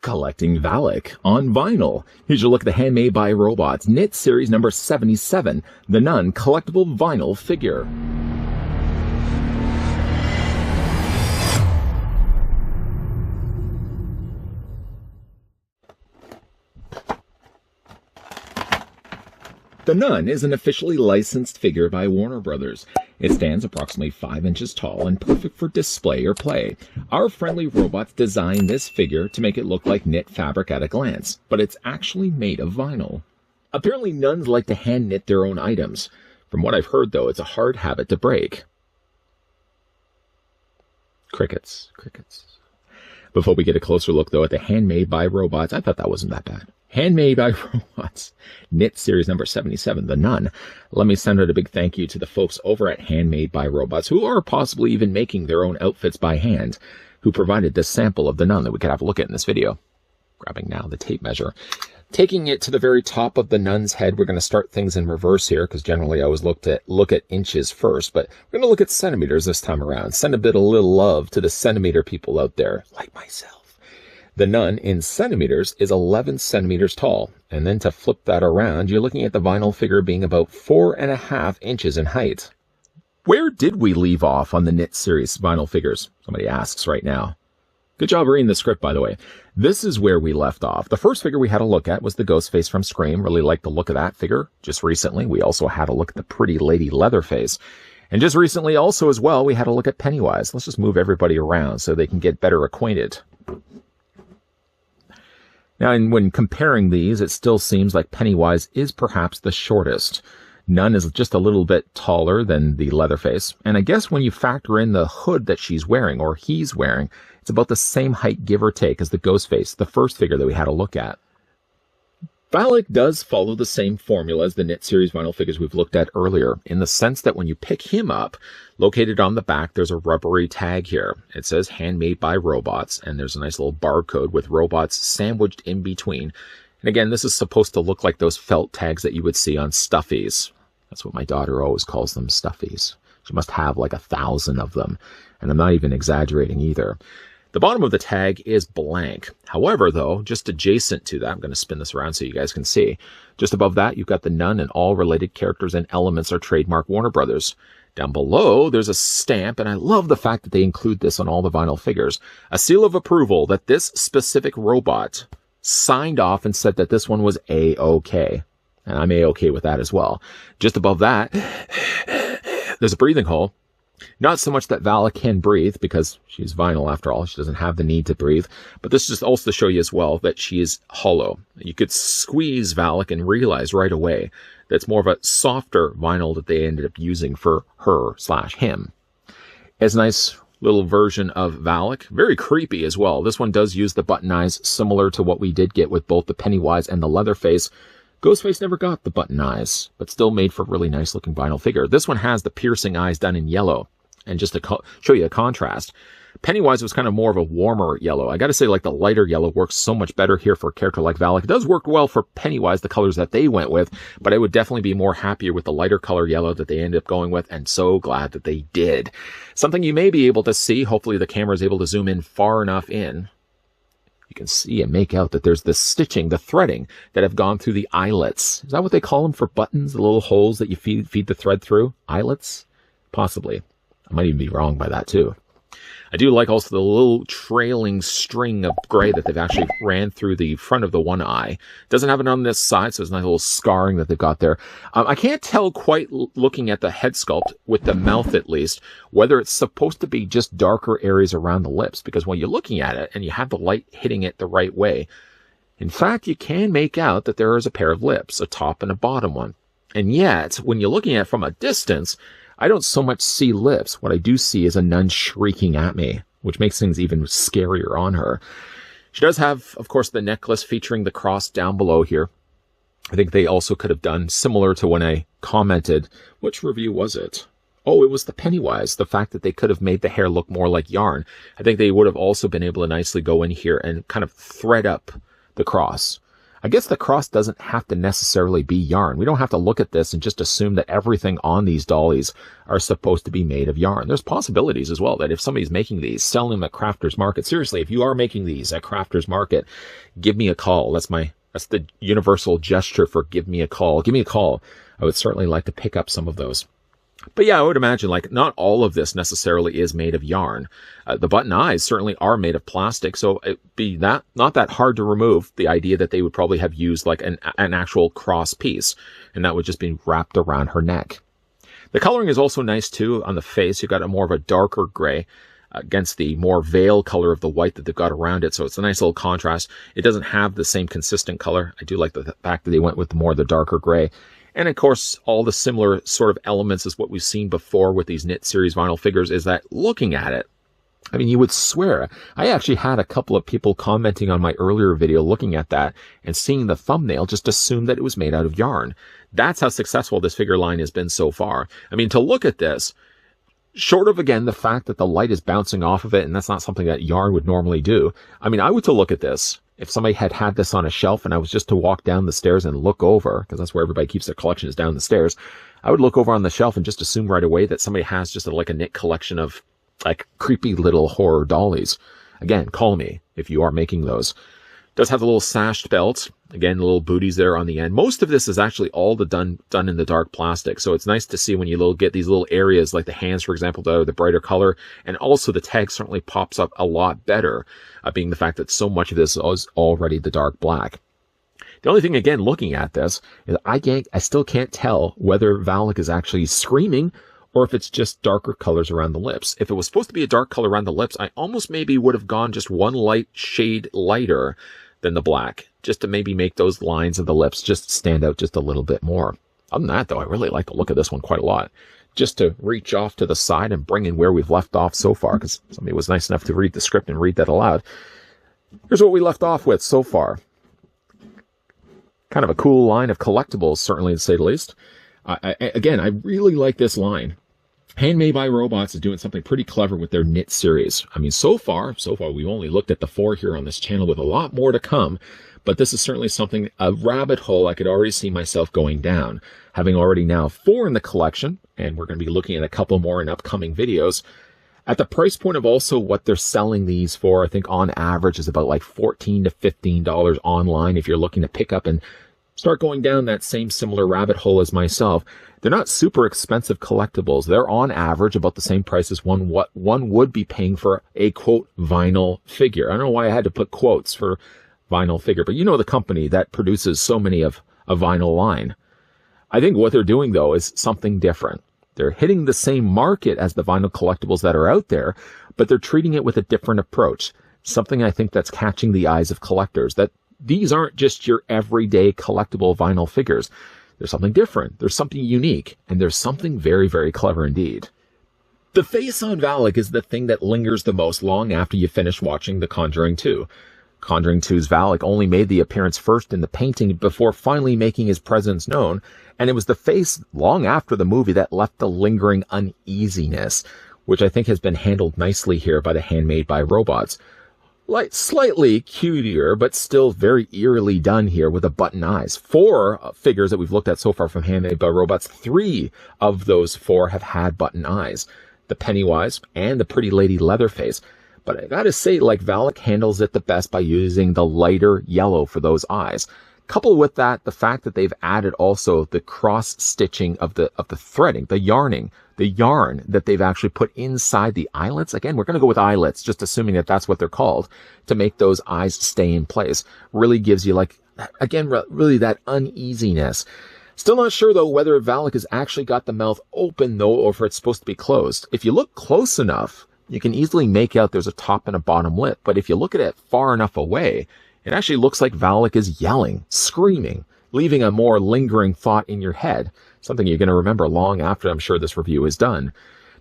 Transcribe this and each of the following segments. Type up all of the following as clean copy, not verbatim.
Collecting Valak on vinyl. Here's your look at the Handmade by Robots Knit Series number 77, the Nun collectible vinyl figure. The Nun is an officially licensed figure by Warner Brothers. It stands approximately 5 inches tall and perfect for display or play. Our friendly robots designed this figure to make it look like knit fabric at a glance, but it's actually made of vinyl. Apparently nuns like to hand knit their own items. From what I've heard, though, it's a hard habit to break. Crickets. Before we get a closer look, though, at the Handmade by Robots, I thought that wasn't that bad. Handmade by Robots Knit Series number 77, the Nun. Let me send out a big thank you to the folks over at Handmade by Robots, who are possibly even making their own outfits by hand, who provided this sample of the Nun that we could have a look at in this video. Grabbing now the tape measure. Taking it to the very top of the Nun's head, we're going to start things in reverse here, because generally I always look at inches first, but we're going to look at centimeters this time around. Send a little love to the centimeter people out there, like myself. The Nun in centimeters is 11 centimeters tall, and then to flip that around, you're looking at the vinyl figure being about 4.5 inches in height. Where did we leave off on the Knit Series vinyl figures? Somebody asks right now. Good job reading the script, by the way. This is where we left off. The first figure we had a look at was the Ghostface from Scream. Really liked the look of that figure. Just recently, we also had a look at the Pretty Lady Leatherface. And just recently also as well, we had a look at Pennywise. Let's just move everybody around so they can get better acquainted. Now, when comparing these, it still seems like Pennywise is perhaps the shortest. Nun is just a little bit taller than the Leatherface. And I guess when you factor in the hood that she's wearing, or he's wearing, it's about the same height, give or take, as the Ghostface, the first figure that we had a look at. Valak does follow the same formula as the Knit Series vinyl figures we've looked at earlier, in the sense that when you pick him up, located on the back, there's a rubbery tag here. It says Handmade by Robots, and there's a nice little barcode with robots sandwiched in between. And again, this is supposed to look like those felt tags that you would see on stuffies. That's what my daughter always calls them, stuffies. She must have like 1,000 of them, and I'm not even exaggerating either. The bottom of the tag is blank. However, though, just adjacent to that, I'm going to spin this around so you guys can see. Just above that, you've got the Nun, and all related characters and elements are trademark Warner Brothers. Down below, there's a stamp, and I love the fact that they include this on all the vinyl figures. A seal of approval that this specific robot signed off and said that this one was A-OK. And I'm A-OK with that as well. Just above that, there's a breathing hole. Not so much that Valak can breathe, because she's vinyl after all. She doesn't have the need to breathe. But this is just also to show you as well that she is hollow. You could squeeze Valak and realize right away that it's more of a softer vinyl that they ended up using for her/him. It's a nice little version of Valak. Very creepy as well. This one does use the button eyes, similar to what we did get with both the Pennywise and the Leatherface. Ghostface never got the button eyes, but still made for a really nice looking vinyl figure. This one has the piercing eyes done in yellow. And just to show you a contrast, Pennywise was kind of more of a warmer yellow. I got to say, like, the lighter yellow works so much better here for a character like Valak. It does work well for Pennywise, the colors that they went with, but I would definitely be more happier with the lighter color yellow that they ended up going with, and so glad that they did. Something you may be able to see, hopefully the camera is able to zoom in far enough in. You can see and make out that there's the stitching, the threading that have gone through the eyelets. Is that what they call them for buttons? The little holes that you feed the thread through? Eyelets? Possibly. I might even be wrong by that too. I do like also the little trailing string of gray that they've actually ran through the front of the one eye. Doesn't have it on this side, so there's a nice little scarring that they've got there. I can't tell quite looking at the head sculpt, with the mouth at least, whether it's supposed to be just darker areas around the lips, because when you're looking at it and you have the light hitting it the right way, in fact, you can make out that there is a pair of lips, a top and a bottom one. And yet, when you're looking at it from a distance, I don't so much see lips. What I do see is a nun shrieking at me, which makes things even scarier on her. She does have, of course, the necklace featuring the cross down below here. I think they also could have done similar to when I commented. Which review was it? Oh, it was the Pennywise. The fact that they could have made the hair look more like yarn. I think they would have also been able to nicely go in here and kind of thread up the cross. I guess the cross doesn't have to necessarily be yarn. We don't have to look at this and just assume that everything on these dollies are supposed to be made of yarn. There's possibilities as well that if somebody's making these, selling them at Crafters Market, seriously, if you are making these at Crafters Market, give me a call. That's the universal gesture for give me a call. Give me a call. I would certainly like to pick up some of those. But yeah, I would imagine like not all of this necessarily is made of yarn. The button eyes certainly are made of plastic, so it'd be not that hard to remove the idea that they would probably have used like an actual cross piece, and that would just be wrapped around her neck. The coloring is also nice too on the face. You've got a more of a darker gray against the more veil color of the white that they've got around it, so it's a nice little contrast. It doesn't have the same consistent color. I do like the fact that they went with more of the darker gray. And of course, all the similar sort of elements as what we've seen before with these knit series vinyl figures is that looking at it, I mean, you would swear. I actually had a couple of people commenting on my earlier video looking at that and seeing the thumbnail just assumed that it was made out of yarn. That's how successful this figure line has been so far. I mean, to look at this, short of, again, the fact that the light is bouncing off of it, and that's not something that yarn would normally do. I mean, I would to look at this. If somebody had this on a shelf and I was just to walk down the stairs and look over, because that's where everybody keeps their collections, down the stairs, I would look over on the shelf and just assume right away that somebody has just like a knit collection of like creepy little horror dollies. Again, call me if you are making those. Does have the little sashed belt. Again, the little booties there on the end. Most of this is actually all done in the dark plastic. So it's nice to see when you get these little areas like the hands, for example, that are the brighter color. And also the tag certainly pops up a lot better, being the fact that so much of this is already the dark black. The only thing, again, looking at this, is I still can't tell whether Valak is actually screaming or if it's just darker colors around the lips. If it was supposed to be a dark color around the lips, I almost maybe would have gone just one light shade lighter than the black, just to maybe make those lines of the lips just stand out just a little bit more. Other than that, though, I really like the look of this one quite a lot. Just to reach off to the side and bring in where we've left off so far, because somebody was nice enough to read the script and read that aloud. Here's what we left off with so far. Kind of a cool line of collectibles, certainly to say the least. Again, I really like this line. Handmade by Robots is doing something pretty clever with their knit series. I mean, so far, we've only looked at the 4 here on this channel with a lot more to come, but this is certainly something, a rabbit hole I could already see myself going down. Having already now 4 in the collection, and we're going to be looking at a couple more in upcoming videos. At the price point of also what they're selling these for, I think on average is about like $14 to $15 online if you're looking to pick up and start going down that same similar rabbit hole as myself. They're not super expensive collectibles. They're on average about the same price as what one would be paying for a, quote, vinyl figure. I don't know why I had to put quotes for vinyl figure, but you know the company that produces so many of a vinyl line. I think what they're doing, though, is something different. They're hitting the same market as the vinyl collectibles that are out there, but they're treating it with a different approach. Something I think that's catching the eyes of collectors, that these aren't just your everyday collectible vinyl figures. There's something different, there's something unique, and there's something very, very clever indeed. The face on Valak is the thing that lingers the most long after you finish watching The Conjuring 2. Conjuring 2's Valak only made the appearance first in the painting before finally making his presence known, and it was the face long after the movie that left the lingering uneasiness, which I think has been handled nicely here by the Handmade by Robots. Like slightly cutier, but still very eerily done here with the button eyes. 4 figures that we've looked at so far from Handmade by Robots, 3 of those 4 have had button eyes. The Pennywise and the Pretty Lady Leatherface. But I gotta say, like, Valak handles it the best by using the lighter yellow for those eyes. Coupled with that, the fact that they've added also the cross-stitching of the threading, the yarning, the yarn that they've actually put inside the eyelets. Again, we're going to go with eyelets, just assuming that that's what they're called, to make those eyes stay in place. Really gives you, like, again, really that uneasiness. Still not sure, though, whether Valak has actually got the mouth open, though, or if it's supposed to be closed. If you look close enough, you can easily make out there's a top and a bottom lip. But if you look at it far enough away, it actually looks like Valak is yelling, screaming, leaving a more lingering thought in your head, something you're going to remember long after I'm sure this review is done.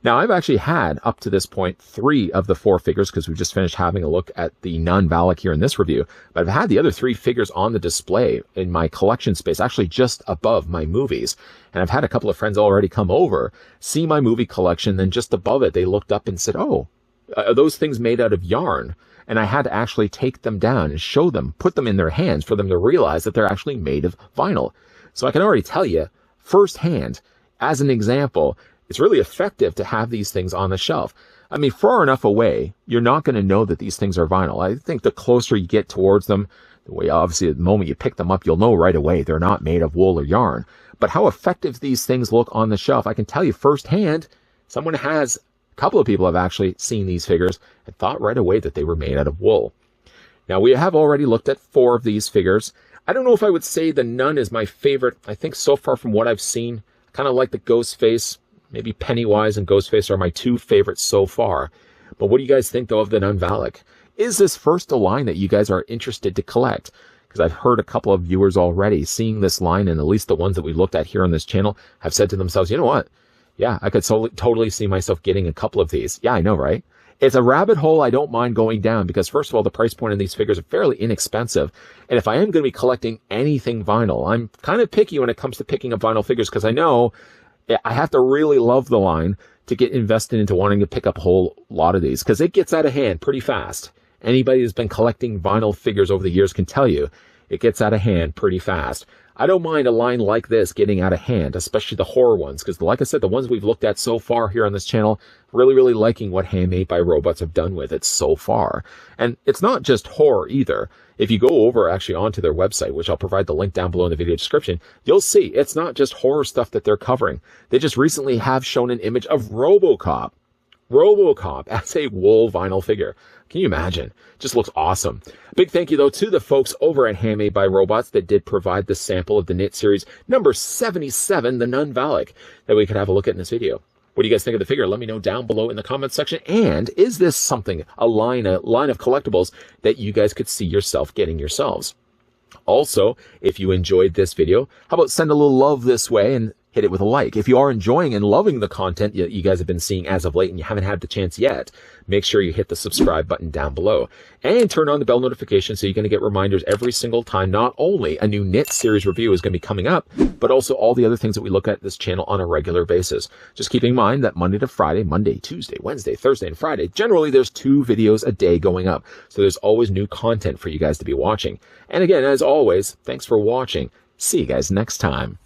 Now, I've actually had, up to this point, 3 of the 4 figures, because we've just finished having a look at the non-Valak here in this review, but I've had the other 3 figures on the display in my collection space, actually just above my movies. And I've had a couple of friends already come over, see my movie collection, then just above it, they looked up and said, oh, are those things made out of yarn? and I had to actually take them down and show them, put them in their hands for them to realize that they're actually made of vinyl. So I can already tell you firsthand, as an example, it's really effective to have these things on the shelf. I mean, far enough away, you're not going to know that these things are vinyl. I think the closer you get towards them, the way obviously at the moment you pick them up, you'll know right away they're not made of wool or yarn. But how effective these things look on the shelf, I can tell you firsthand. A couple of people have actually seen these figures and thought right away that they were made out of wool. Now, we have already looked at 4 of these figures. I don't know if I would say the Nun is my favorite. I think so far from what I've seen, I kind of like the Ghostface. Maybe Pennywise and Ghostface are my 2 favorites so far. But what do you guys think, though, of the Nun Valak? Is this first a line that you guys are interested to collect? Because I've heard a couple of viewers already seeing this line, and at least the ones that we looked at here on this channel have said to themselves, you know what? Yeah, I could totally see myself getting a couple of these. Yeah, I know, right? It's a rabbit hole I don't mind going down because, first of all, the price point of these figures are fairly inexpensive. And if I am going to be collecting anything vinyl, I'm kind of picky when it comes to picking up vinyl figures because I know I have to really love the line to get invested into wanting to pick up a whole lot of these because it gets out of hand pretty fast. Anybody who's been collecting vinyl figures over the years can tell you it gets out of hand pretty fast. I don't mind a line like this getting out of hand, especially the horror ones, because like I said, the ones we've looked at so far here on this channel, really liking what Handmade by Robots have done with it so far. And it's not just horror either. If you go over actually onto their website, which I'll provide the link down below in the video description, you'll see it's not just horror stuff that they're covering. They just recently have shown an image of RoboCop as a wool vinyl figure. Can you imagine? Just looks awesome. Big thank you, though, to the folks over at Handmade by Robots that did provide the sample of the knit series number 77, the Nun Valak, that we could have a look at in this video. What do you guys think of the figure? Let me know down below in the comments section. And is this something, a line of collectibles that you guys could see yourself getting yourselves? Also, if you enjoyed this video, how about send a little love this way and hit it with a like. If you are enjoying and loving the content you guys have been seeing as of late and you haven't had the chance yet, make sure you hit the subscribe button down below and turn on the bell notification so you're going to get reminders every single time not only a new knit series review is going to be coming up, but also all the other things that we look at this channel on a regular basis. Just keeping in mind that Monday to Friday, Monday, Tuesday, Wednesday, Thursday, and Friday, generally there's 2 videos a day going up. So there's always new content for you guys to be watching. And again, as always, thanks for watching. See you guys next time.